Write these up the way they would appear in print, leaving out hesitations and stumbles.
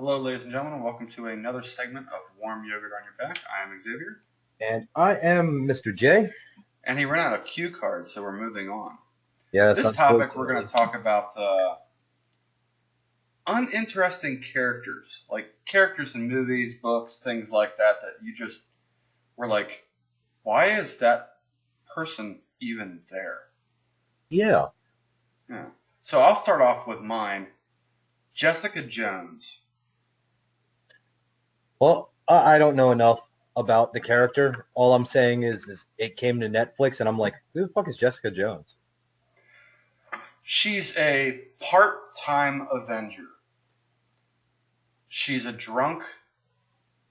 Hello, ladies and gentlemen, and welcome to another segment of Warm Yogurt on Your Back. I am Xavier, And I am Mr. J. and he ran out of cue cards, so we're moving on. Yes, This topic, we're going unfortunately. to talk about uninteresting characters, like characters in movies, books, things like that, that you just were like, why is that person even there? Yeah. Yeah. So I'll start off with mine, Jessica Jones. Well, I don't know enough about the character. All I'm saying is it came to Netflix, and I'm like, who the fuck is Jessica Jones? She's a part-time Avenger. She's a drunk.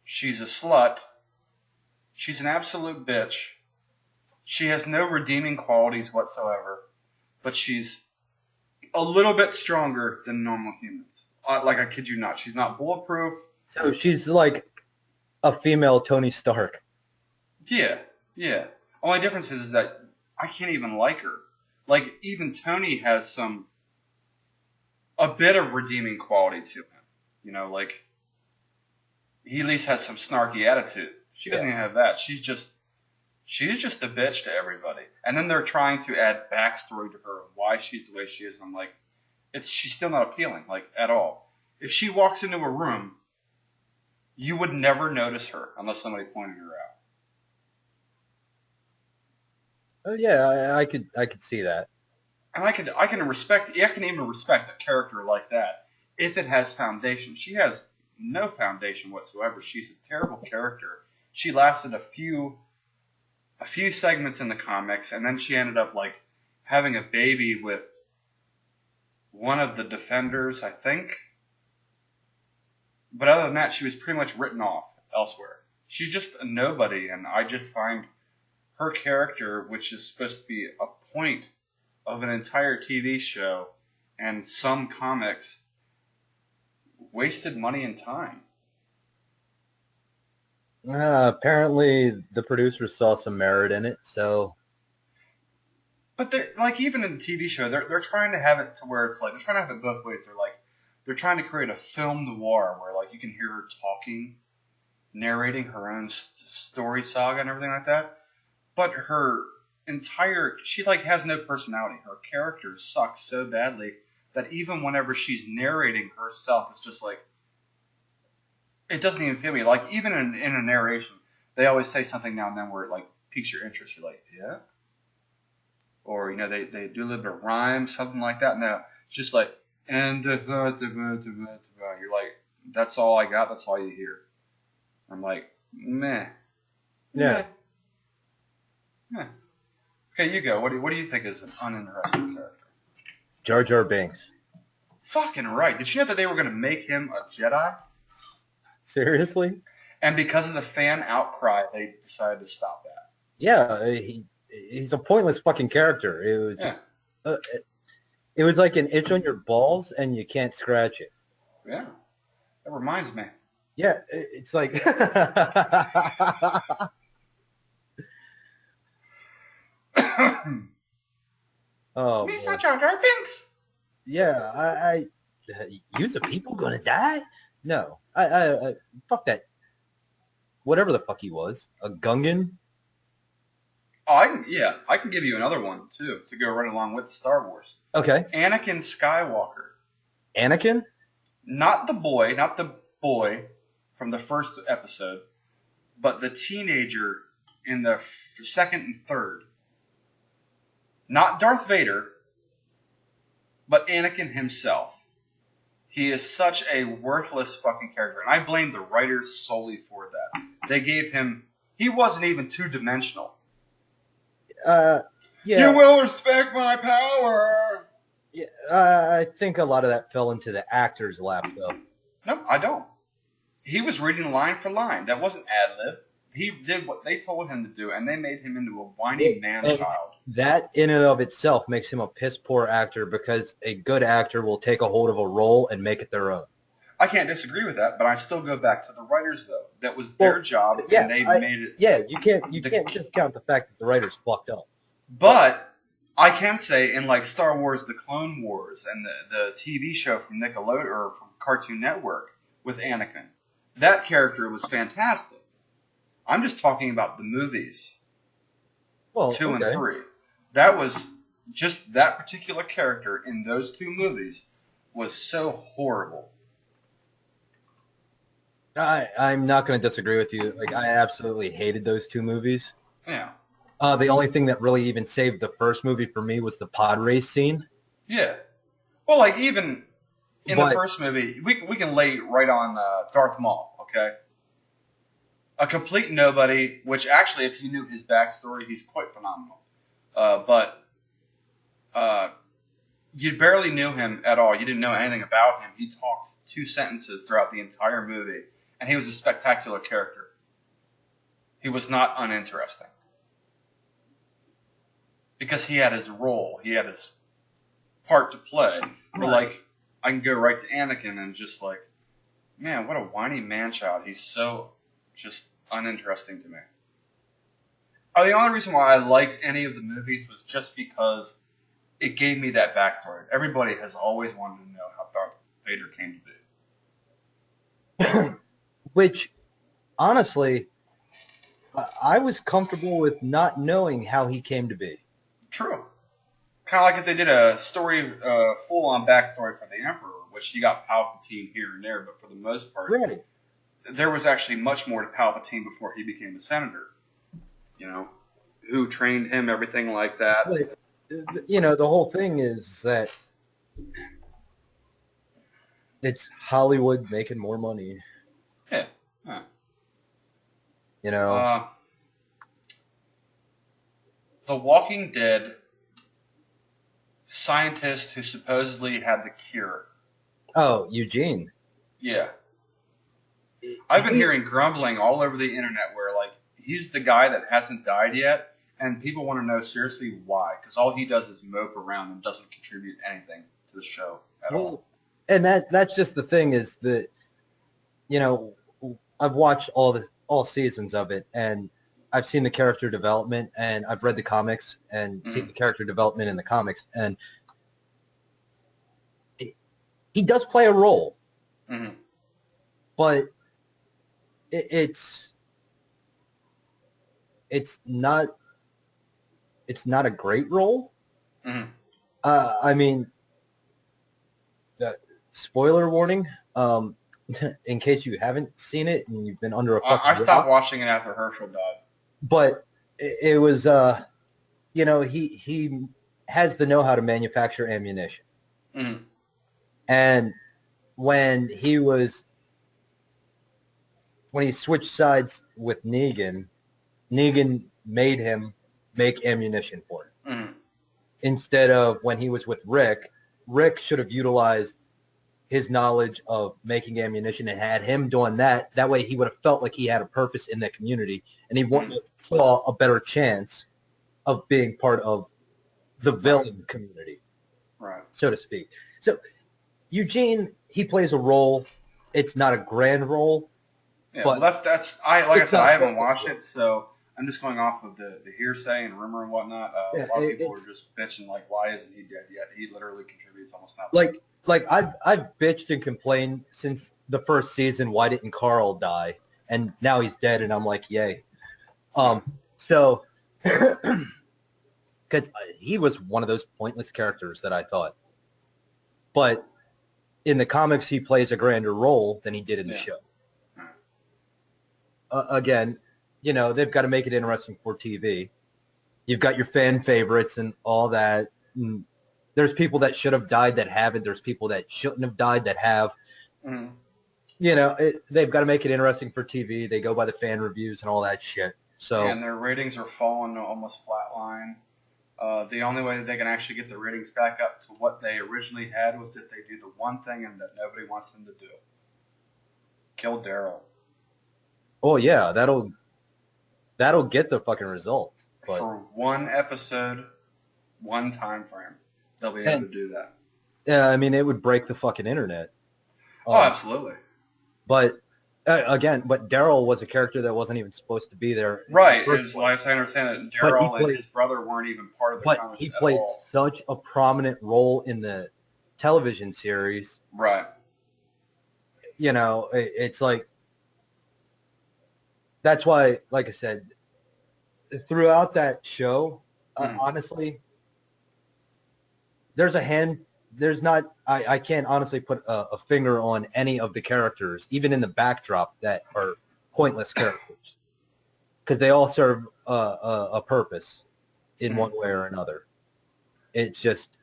She's a slut. She's an absolute bitch. She has no redeeming qualities whatsoever, but she's a little bit stronger than normal humans. Like, I kid you not. She's not bulletproof. So she's like a female Tony Stark. Yeah, yeah. Only difference is that I can't even like her. Like, even Tony has a bit of redeeming quality to him. You know, like, he at least has some snarky attitude. She doesn't Yeah. even have that. She's just a bitch to everybody. And then they're trying to add backstory to her, why she's the way she is. And I'm like, she's still not appealing, like, at all. If she walks into a room, you would never notice her unless somebody pointed her out. Oh yeah, I could see that. And I can even respect a character like that if it has foundation. She has no foundation whatsoever. She's a terrible character. She lasted a few segments in the comics, and then she ended up like having a baby with one of the Defenders, I think. But other than that, she was pretty much written off elsewhere. She's just a nobody, and I just find her character, which is supposed to be a point of an entire TV show and some comics, wasted money and time. Apparently, the producers saw some merit in it, so But they're like, even in the TV show, they're trying to have it to where it's like they're trying to have it both ways. They're trying to create a film noir where like you can hear her talking, narrating her own story saga and everything like that. But she like has no personality. Her character sucks so badly that even whenever she's narrating herself, it's just like it doesn't even feel me. Like, even in a narration, they always say something now and then where it like piques your interest. You're like, yeah, or they do a little bit of rhyme, something like that. No, it's just like and you're like, that's all I got. That's all you hear. I'm like, meh, meh, yeah. meh. Okay, you go. What do you think is an uninteresting character? Jar Jar Binks. Fucking right. Did you know that they were going to make him a Jedi? Seriously? And because of the fan outcry, they decided to stop that. Yeah, he's a pointless fucking character. It was Yeah. just, it was like an itch on your balls, and you can't scratch it. Yeah. That reminds me. Yeah, it's like, oh Misa boy. Jar Jar Binks. Yeah, use the people gonna die? No, I fuck that. Whatever the fuck he was, a Gungan. Oh, I can give you another one too to go right along with Star Wars. Okay, Anakin Skywalker, Anakin. not the boy from the first episode, but the teenager in the second and third. Not Darth Vader, but Anakin himself. He is such a worthless fucking character, and I blame the writers solely for that. They gave him. He wasn't even two-dimensional. Yeah, You will respect my power. yeah. I think a lot of that fell into the actor's lap, though. No, I don't. He was reading line for line. That wasn't ad-lib. He did what they told him to do, and they made him into a whiny man-child. That in and of itself makes him a piss poor actor, because a good actor will take a hold of a role and make it their own. I can't disagree with that, but I still go back to the writers, though. That was their job, yeah, and they made it. Yeah, you can't discount the fact that the writers fucked up. But I can say, in like Star Wars: The Clone Wars and the TV show from Nickelodeon or from Cartoon Network, with Anakin. That character was fantastic. I'm just talking about the movies, Well, 2 and okay. 3. That was just that particular character in those 2 movies was so horrible. I'm not going to disagree with you. Like, I absolutely hated those 2 movies. Yeah. The only thing that really even saved the first movie for me was the pod race scene. Yeah. Well, like even in the But first movie, we can lay right on Darth Maul, okay? A complete nobody, which actually, if you knew his backstory, he's quite phenomenal. But you barely knew him at all. You didn't know anything about him. He talked 2 sentences throughout the entire movie, and he was a spectacular character. He was not uninteresting. Because he had his role. He had his part to play. But, like, I can go right to Anakin and just, like, man, what a whiny man-child. He's so just uninteresting to me. The only reason why I liked any of the movies was just because it gave me that backstory. Everybody has always wanted to know how Darth Vader came to be. Which, honestly, I was comfortable with not knowing how he came to be. True. Kind of like if they did a story, full-on backstory for the Emperor, which you got Palpatine here and there, but for the most part, Right. there was actually much more to Palpatine before he became a senator. You know, who trained him, everything like that. But, you know, the whole thing is that it's Hollywood making more money. Yeah. Huh. You know, The Walking Dead scientist who supposedly had the cure. oh, Eugene. Yeah. I've been hearing grumbling all over the internet where, like, he's the guy that hasn't died yet, and people want to know seriously why. Because all he does is mope around and doesn't contribute anything to the show at all. And that's just the thing is that, you know, I've watched all seasons of it, and I've seen the character development, and I've read the comics and seen the character development in the comics, and he does play a role, but it's not a great role. I mean, spoiler warning. In case you haven't seen it and you've been under a fucking I stopped rock. watching it after Herschel died. But it was, you know, he has the know-how to manufacture ammunition. And when he switched sides with Negan made him make ammunition for him. Instead of when he was with Rick should have utilized his knowledge of making ammunition and had him doing that. That way he would have felt like he had a purpose in the community, and he saw a better chance of being part of the villain community, Right. so to speak. So Eugene, he plays a role. It's not a grand role. Yeah, but well, like I said, I haven't watched focused. it, so I'm just going off of the hearsay and rumor and whatnot. A lot of people are just bitching, like, why isn't he dead yet? He literally contributes almost nothing. Like I've bitched and complained since the first season. Why didn't Carl die? And now he's dead, and I'm like, yay. So because he was one of those pointless characters that I thought. But in the comics, he plays a grander role than he did in the show. Again, you know, they've got to make it interesting for TV. You've got your fan favorites and all that. And there's people that should have died that haven't. There's people that shouldn't have died that have. You know, they've got to make it interesting for TV. They go by the fan reviews and all that shit. So and their ratings are falling to almost flatline. The only way that they can actually get the ratings back up to what they originally had was if they do the one thing and that nobody wants them to do. Kill Daryl. Oh yeah, that'll get the fucking results. But for one episode, one time frame, they'll be able to do that. Yeah, I mean, it would break the fucking internet. Oh, absolutely. But again, Daryl was a character that wasn't even supposed to be there. Right. As I understand it, Daryl and his brother weren't even part of the comics at all. But he plays such a prominent role in the television series. Right. it's like, that's why, like I said, throughout that show, honestly, I can't honestly put a finger on any of the characters, even in the backdrop, that are pointless characters, because they all serve a purpose in one way or another. It's just...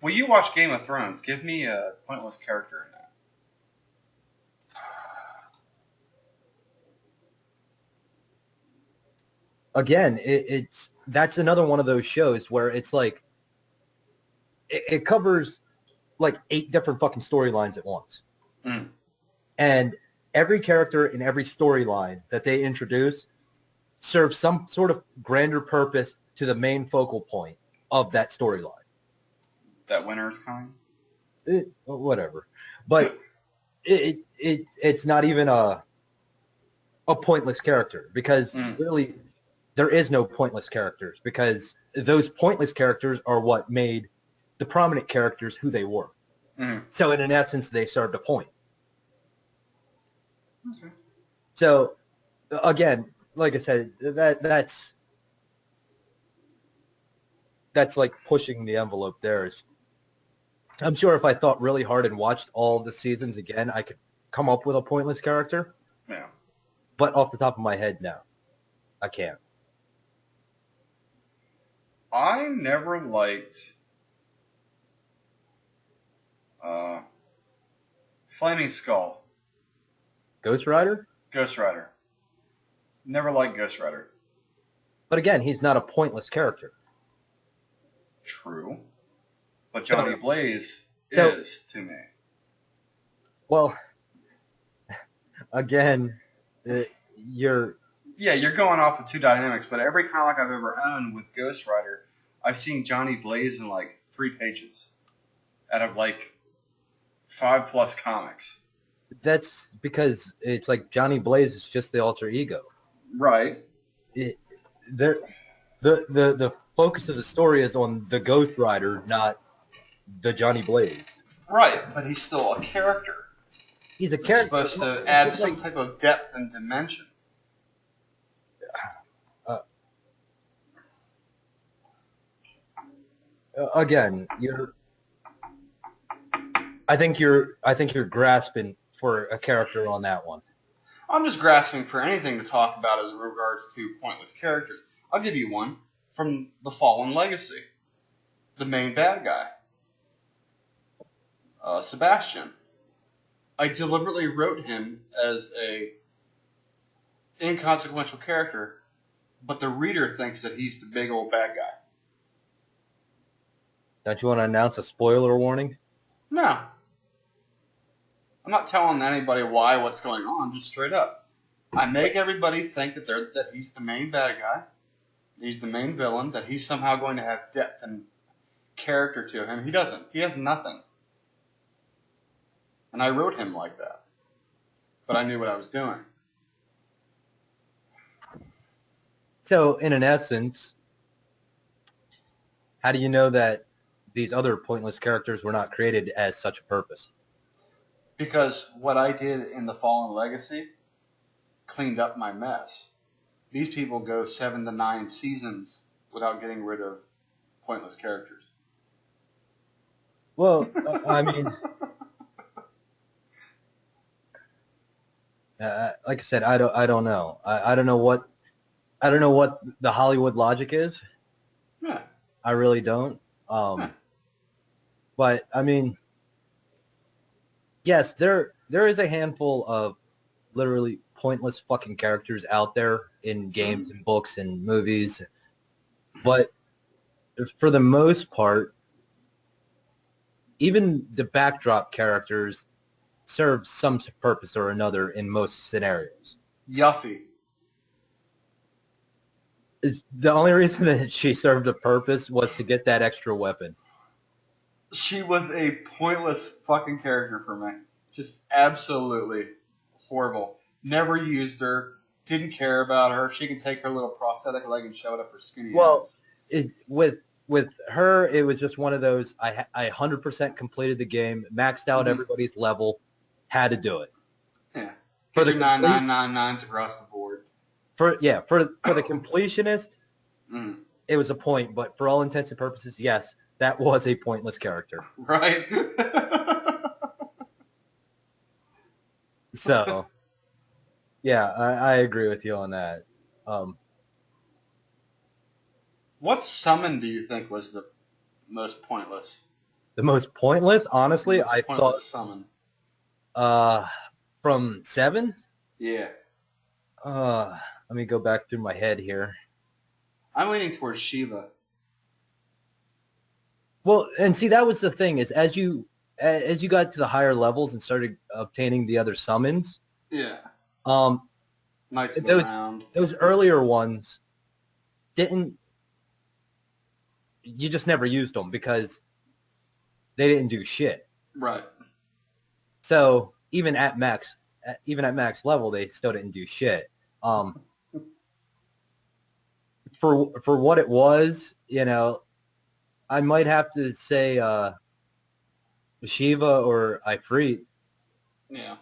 Well, you watch Game of Thrones. Give me a pointless character in that. Again, that's another one of those shows where it's like it covers like 8 different fucking storylines at once. And every character in every storyline that they introduce serves some sort of grander purpose to the main focal point of that storyline. That winter is coming? Whatever. But it's not even a pointless character, because really there is no pointless characters, because those pointless characters are what made the prominent characters who they were. So in essence, they served a point. Okay. So again, like I said, that's like pushing the envelope there. I'm sure if I thought really hard and watched all the seasons again, I could come up with a pointless character. Yeah. But off the top of my head, no, I can't. I never liked Flaming Skull. Ghost Rider? Ghost Rider. Never liked Ghost Rider. But again, he's not a pointless character. True. But Johnny Blaze is to me. Well, again, you're... Yeah, you're going off the two dynamics, but every comic I've ever owned with Ghost Rider, I've seen Johnny Blaze in like 3 pages out of like 5+ comics. That's because it's like Johnny Blaze is just the alter ego. Right. The focus of the story is on the Ghost Rider, not the Johnny Blaze. Right, but he's still a character. He's a character. He's supposed to add some type of depth and dimension. Again, I think you're grasping for a character on that one. I'm just grasping for anything to talk about as regards to pointless characters. I'll give you one from The Fallen Legacy. The main bad guy. Sebastian. I deliberately wrote him as a inconsequential character, but the reader thinks that he's the big old bad guy. Don't you want to announce a spoiler warning? No. I'm not telling anybody what's going on, just straight up. I make everybody think that he's the main bad guy, he's the main villain, that he's somehow going to have depth and character to him. He doesn't. He has nothing. And I wrote him like that. But I knew what I was doing. So, in an essence, how do you know that these other pointless characters were not created as such a purpose? Because what I did in The Fallen Legacy cleaned up my mess. These people go 7 to 9 seasons without getting rid of pointless characters. Well, I mean, like I said, I don't know. I don't know what the Hollywood logic is. Yeah. I really don't. But I mean, yes, there is a handful of literally pointless fucking characters out there in games and books and movies, but for the most part, even the backdrop characters serve some purpose or another in most scenarios. Yuffie. The only reason that she served a purpose was to get that extra weapon. She was a pointless fucking character for me. Just absolutely horrible. Never used her. Didn't care about her. She can take her little prosthetic leg and shove it up her skinny ass. Well, with with her, it was just one of those. I 100% completed the game, maxed out everybody's level, had to do it. Yeah, for the 9,999s across the board. For the completionist, it was a point. But for all intents and purposes, yes, that was a pointless character. Right. So, yeah, I agree with you on that. What summon do you think was the most pointless? The most pointless? Honestly, I thought summon. From 7? Yeah. Let me go back through my head here. I'm leaning towards Shiva. Well, and see, that was the thing is as you got to the higher levels and started obtaining the other summons. Yeah. Nice. Those earlier ones didn't. You just never used them because they didn't do shit. Right. So even at max level, they still didn't do shit. For what it was, I might have to say Shiva or Ifrit. Yeah.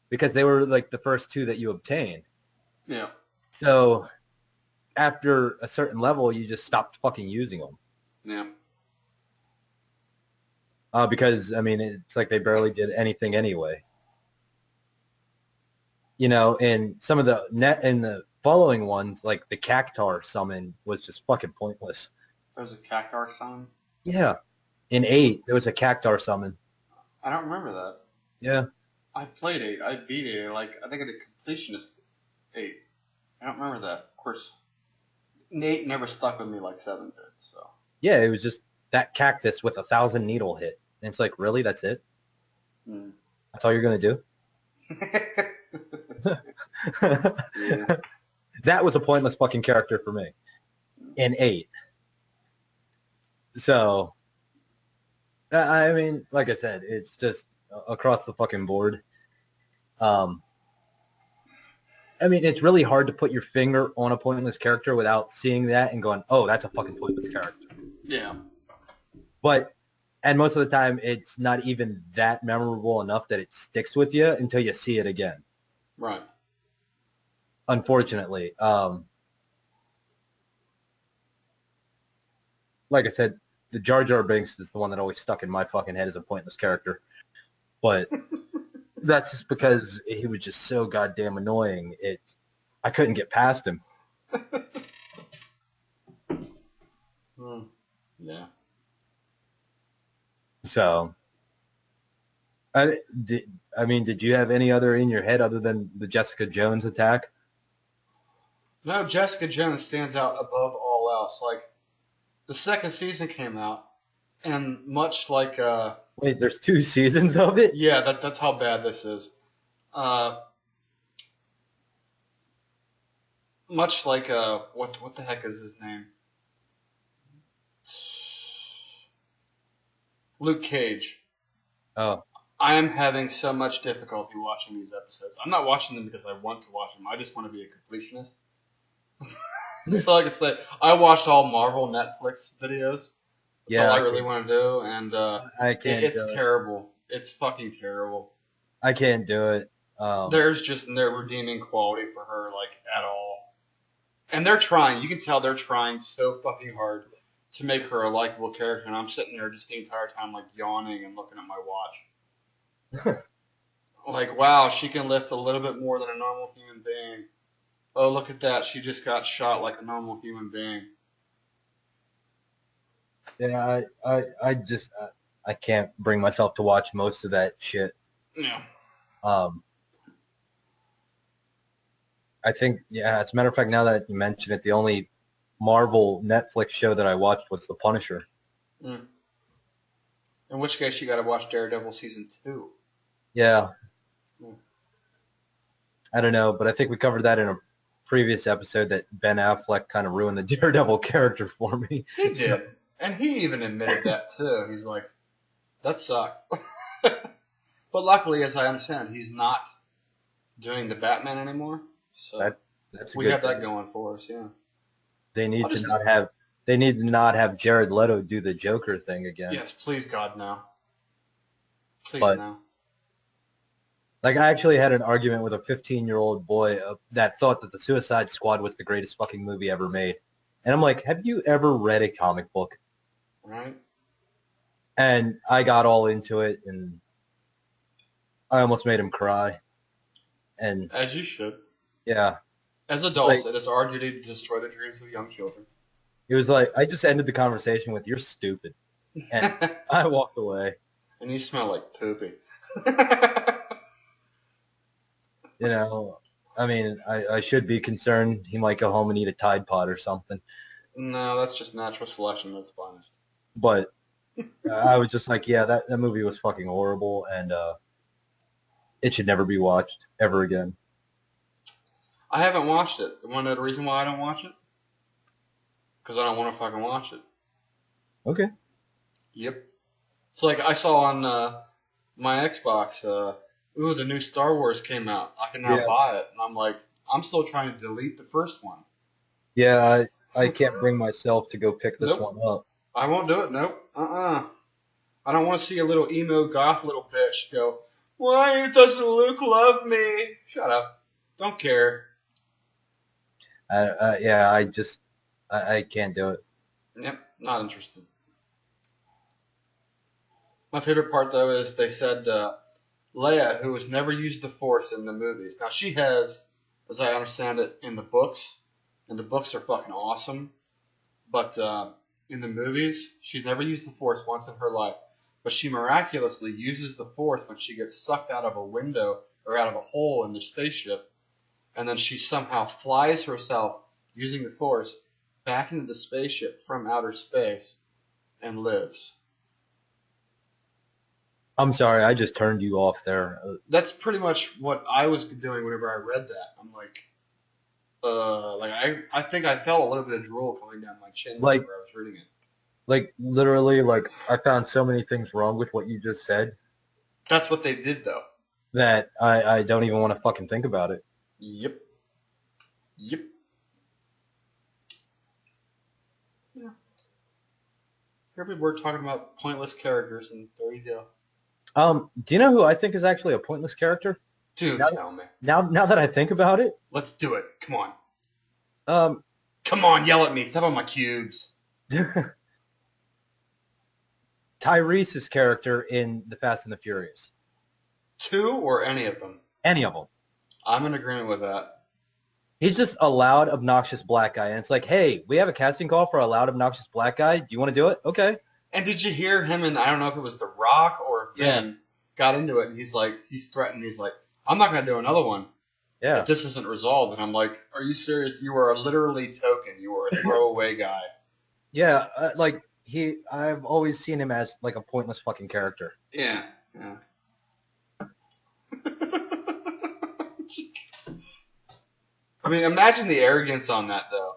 Because they were like the first two that you obtained. Yeah. So after a certain level, you just stopped fucking using them. Yeah. Because it's like they barely did anything anyway. And some of the following ones, like the Cactar summon, was just fucking pointless. There was a Cactar summon? Yeah. In 8, there was a Cactar summon. I don't remember that. Yeah. I played 8. I beat 8. I think I did completionist 8. I don't remember that. Of course, 8 never stuck with me like 7 did. So. Yeah, it was just that cactus with 1,000 needle hit. And it's like, really? That's it? Mm. That's all you're going to do? Yeah. That was a pointless fucking character for me. In 8. So, like I said, it's just across the fucking board. It's really hard to put your finger on a pointless character without seeing that and going, oh, that's a fucking pointless character. Yeah. And most of the time, it's not even that memorable enough that it sticks with you until you see it again. Right. Unfortunately. Like I said, the Jar Jar Binks is the one that always stuck in my fucking head as a pointless character. But that's just because he was just so goddamn annoying. I couldn't get past him. Yeah. So, did you have any other in your head other than the Jessica Jones attack? No, Jessica Jones stands out above all else. Like, the second season came out, and much like... Wait, there's 2 seasons of it? Yeah, that's how bad this is. Much like, what the heck is his name? Luke Cage. Oh. I am having so much difficulty watching these episodes. I'm not watching them because I want to watch them. I just want to be a completionist. So like I said, I watched all Marvel Netflix videos. That's all I really want to do, and I can't. It's terrible. It's fucking terrible. I can't do it. There's just no redeeming quality for her, like, at all. And they're trying. You can tell they're trying so fucking hard to make her a likable character, and I'm sitting there just the entire time, like, yawning and looking at my watch. Like, wow, she can lift a little bit more than a normal human being. Oh, look at that. She just got shot like a normal human being. Yeah, I can't bring myself to watch most of that shit. Yeah. I think, as a matter of fact, now that you mention it, the only Marvel Netflix show that I watched was The Punisher. Mm. In which case, you got to watch Daredevil season 2. Yeah. I don't know, but I think we covered that in a previous episode that Ben Affleck kind of ruined the Daredevil character for me. He did. And he even admitted that, too. He's like, that sucked. But luckily, as I understand, he's not doing the Batman anymore. So that's we have that going for us, yeah. They need to not have They need to not have Jared Leto do the Joker thing again. Yes, please God, no. Please no. Like, I actually had an argument with a 15-year-old boy that thought that The Suicide Squad was the greatest fucking movie ever made. And I'm like, have you ever read a comic book? Right. And I got all into it, and I almost made him cry. And as you should. Yeah. As adults, it is our duty to destroy the dreams of young children. It was like, I just ended the conversation with, "You're stupid." And I walked away. And you smell like poopy. You know, I mean, I should be concerned he might go home and eat a Tide Pod or something. No, that's just natural selection at its finest. But I was just like, yeah, that movie was fucking horrible, and it should never be watched ever again. I haven't watched it. You want to know the reason why I don't watch it? Because I don't want to fucking watch it. Okay. Yep. It's like I saw on my Xbox, the new Star Wars came out. I can now buy it. And I'm like, I'm still trying to delete the first one. Yeah, I can't bring myself to go pick this one up. I won't do it. Nope. I don't want to see a little emo goth little bitch go, "Why doesn't Luke love me?" Shut up. Don't care. Yeah, I can't do it. Yep, not interested. My favorite part, though, is they said Leia, who has never used the Force in the movies. Now, she has, as I understand it, in the books, and the books are fucking awesome. But in the movies, she's never used the Force once in her life. But she miraculously uses the Force when she gets sucked out of a window or out of a hole in the spaceship. And then she somehow flies herself, using the Force, back into the spaceship from outer space and lives. I'm sorry, I just turned you off there. That's pretty much what I was doing whenever I read that. I'm like I think I felt a little bit of drool coming down my chin whenever I was reading it. Like, literally, I found so many things wrong with what you just said. That's what they did, though. That I don't even want to fucking think about it. Yep. Yeah. Here we were talking about pointless characters, and there you go. Do you know who I think is actually a pointless character? Dude, tell me. Now that I think about it. Let's do it. Come on. Come on, yell at me. Step on my cubes. Tyrese's character in The Fast and the Furious. 2 or any of them? Any of them. I'm in agreement with that. He's just a loud, obnoxious black guy. And it's like, hey, we have a casting call for a loud, obnoxious black guy. Do you want to do it? Okay. And did you hear him, and I don't know if it was The Rock or Vin, got into it, and he's threatened, he's like, I'm not going to do another one. Yeah. If this isn't resolved. And I'm like, are you serious? You are literally token. You are a throwaway guy. Yeah, I've always seen him as like a pointless fucking character. Yeah. I mean, imagine the arrogance on that, though.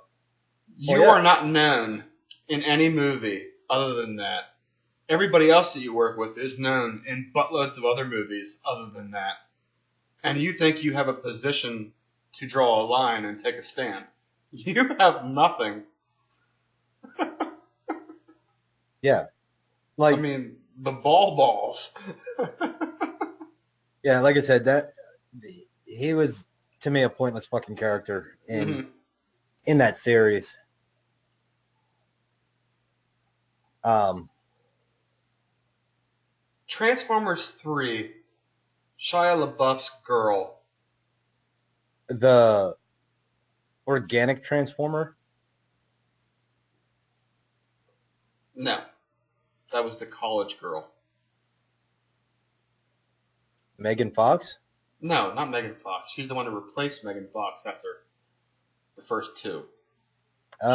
You are not known in any movie other than that. Everybody else that you work with is known in buttloads of other movies other than that. And you think you have a position to draw a line and take a stand. You have nothing. Yeah. I mean, the balls. Yeah, like I said, that he was, to me, a pointless fucking character in that series. Transformers 3, Shia LaBeouf's girl. The organic Transformer? No. That was the college girl. Megan Fox? No, not Megan Fox. She's the one who replaced Megan Fox after the first 2.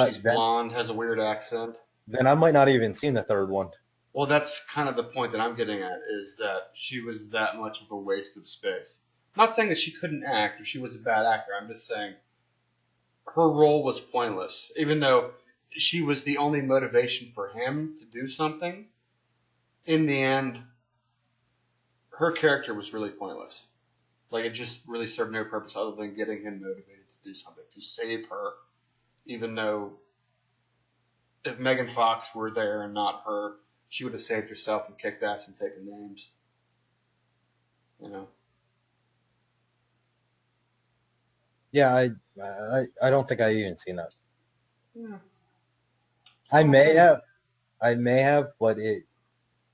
She's blonde, has a weird accent. Then I might not even seen the third one. Well, that's kind of the point that I'm getting at, is that she was that much of a waste of space. I'm not saying that she couldn't act or she was a bad actor. I'm just saying her role was pointless. Even though she was the only motivation for him to do something, in the end, her character was really pointless. Like, it just really served no purpose other than getting him motivated to do something, to save her, even though if Megan Fox were there and not her, she would have saved herself and kicked ass and taken names. You know. Yeah, I don't think I even seen that. Yeah. I may have, but it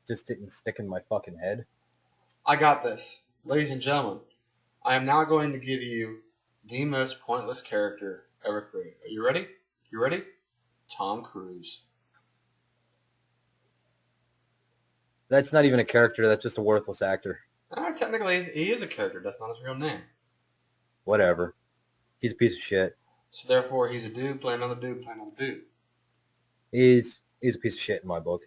just didn't stick in my fucking head. I got this. Ladies and gentlemen, I am now going to give you the most pointless character ever created. Are you ready? You ready? Tom Cruise. That's not even a character. That's just a worthless actor. Technically, he is a character. That's not his real name. Whatever. He's a piece of shit. So therefore, he's a dude playing on a dude playing on a dude. He's a piece of shit in my book.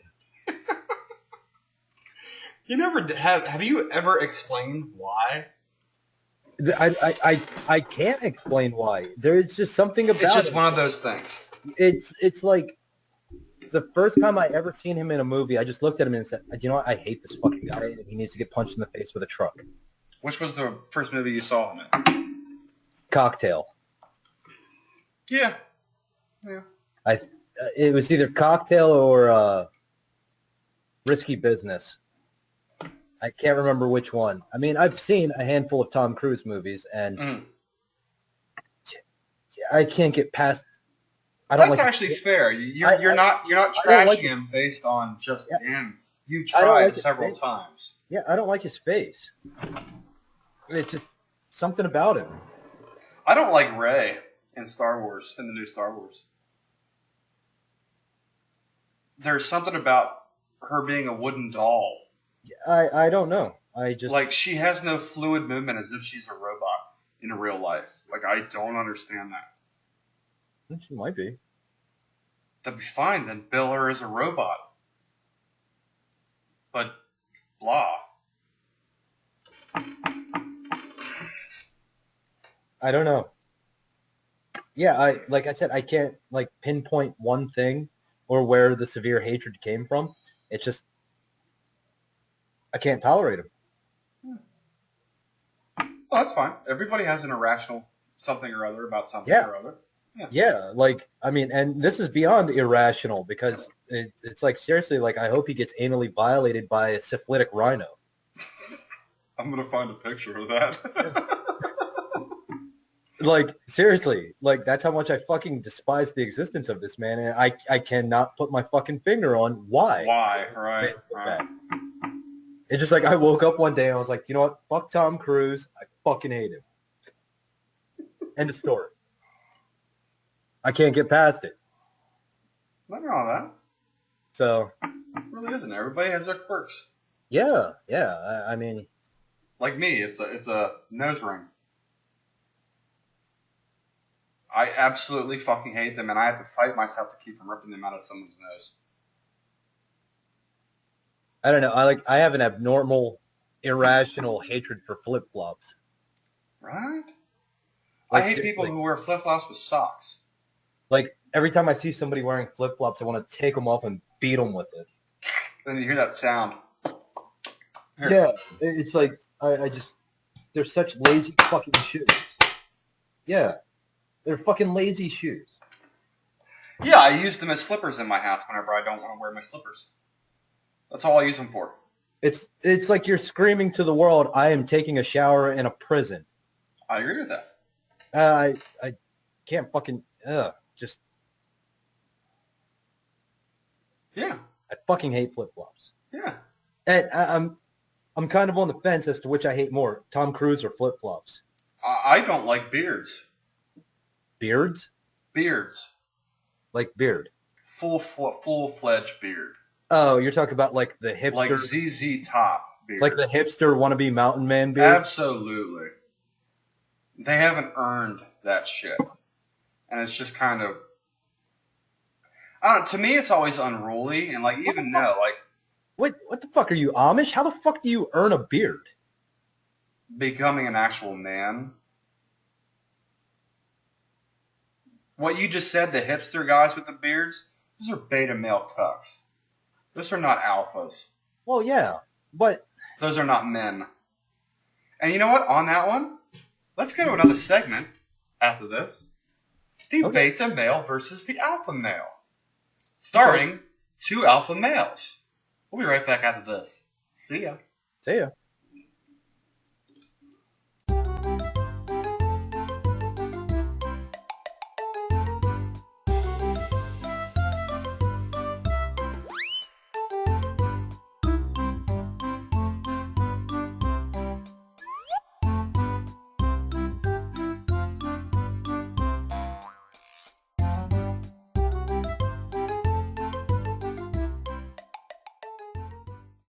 You never have you ever explained why? I can't explain why. There's just something about it. It's just one of those things. It's like the first time I ever seen him in a movie, I just looked at him and said, you know what? I hate this fucking guy, and he needs to get punched in the face with a truck. Which was the first movie you saw him in? Cocktail. Yeah. It was either Cocktail or Risky Business. I can't remember which one. I mean, I've seen a handful of Tom Cruise movies, and I can't get past. That's actually fair. You're not trashing him based on just him. You tried several times. Yeah, I don't like his face. It's just something about him. I don't like Rey in Star Wars, in the new Star Wars. There's something about her being a wooden doll. I don't know. I just like she has no fluid movement as if she's a robot in real life. Like I don't understand that. She might be. That'd be fine. Then bill her as a robot. But blah. I don't know. Yeah, like I said, I can't like pinpoint one thing or where the severe hatred came from. It's just I can't tolerate him. Well, that's fine. Everybody has an irrational something or other about something or other. Yeah, like, I mean, and this is beyond irrational because it's like, seriously, like, I hope he gets anally violated by a syphilitic rhino. I'm going to find a picture of that. Like, seriously, like, that's how much I fucking despise the existence of this man, and I cannot put my fucking finger on why. Why, right. It's just like I woke up one day and I was like, you know what? Fuck Tom Cruise. I fucking hate him. End of story. I can't get past it. Nothing wrong with that. So. It really isn't. Everybody has their quirks. Yeah. I mean. Like me, it's a nose ring. I absolutely fucking hate them, and I have to fight myself to keep from ripping them out of someone's nose. I don't know. I have an abnormal, irrational hatred for flip-flops. Right? Like, I hate people who wear flip-flops with socks. Like, every time I see somebody wearing flip-flops, I want to take them off and beat them with it. Then you hear that sound. Here. Yeah, it's like, I just, they're such lazy fucking shoes. Yeah, they're fucking lazy shoes. Yeah, I use them as slippers in my house whenever I don't want to wear my slippers. That's all I use them for. It's like you're screaming to the world, I am taking a shower in a prison. I agree with that. I can't fucking, just. Yeah. I fucking hate flip-flops. Yeah. And I'm kind of on the fence as to which I hate more, Tom Cruise or flip-flops. I don't like beards. Beards? Beards. Like beard. Full-fledged beard. Oh, you're talking about like the hipster. Like ZZ Top beard. Like the hipster wannabe mountain man beard? Absolutely. They haven't earned that shit. And it's just kind of, I don't know, to me it's always unruly and like even though like. What the fuck are you, Amish? How the fuck do you earn a beard? Becoming an actual man. What you just said, the hipster guys with the beards, those are beta male cucks. Those are not alphas. Well, yeah, but... Those are not men. And you know what? On that one, let's go to another segment after this. The beta male versus the alpha male. starring two alpha males. We'll be right back after this. See ya. See ya.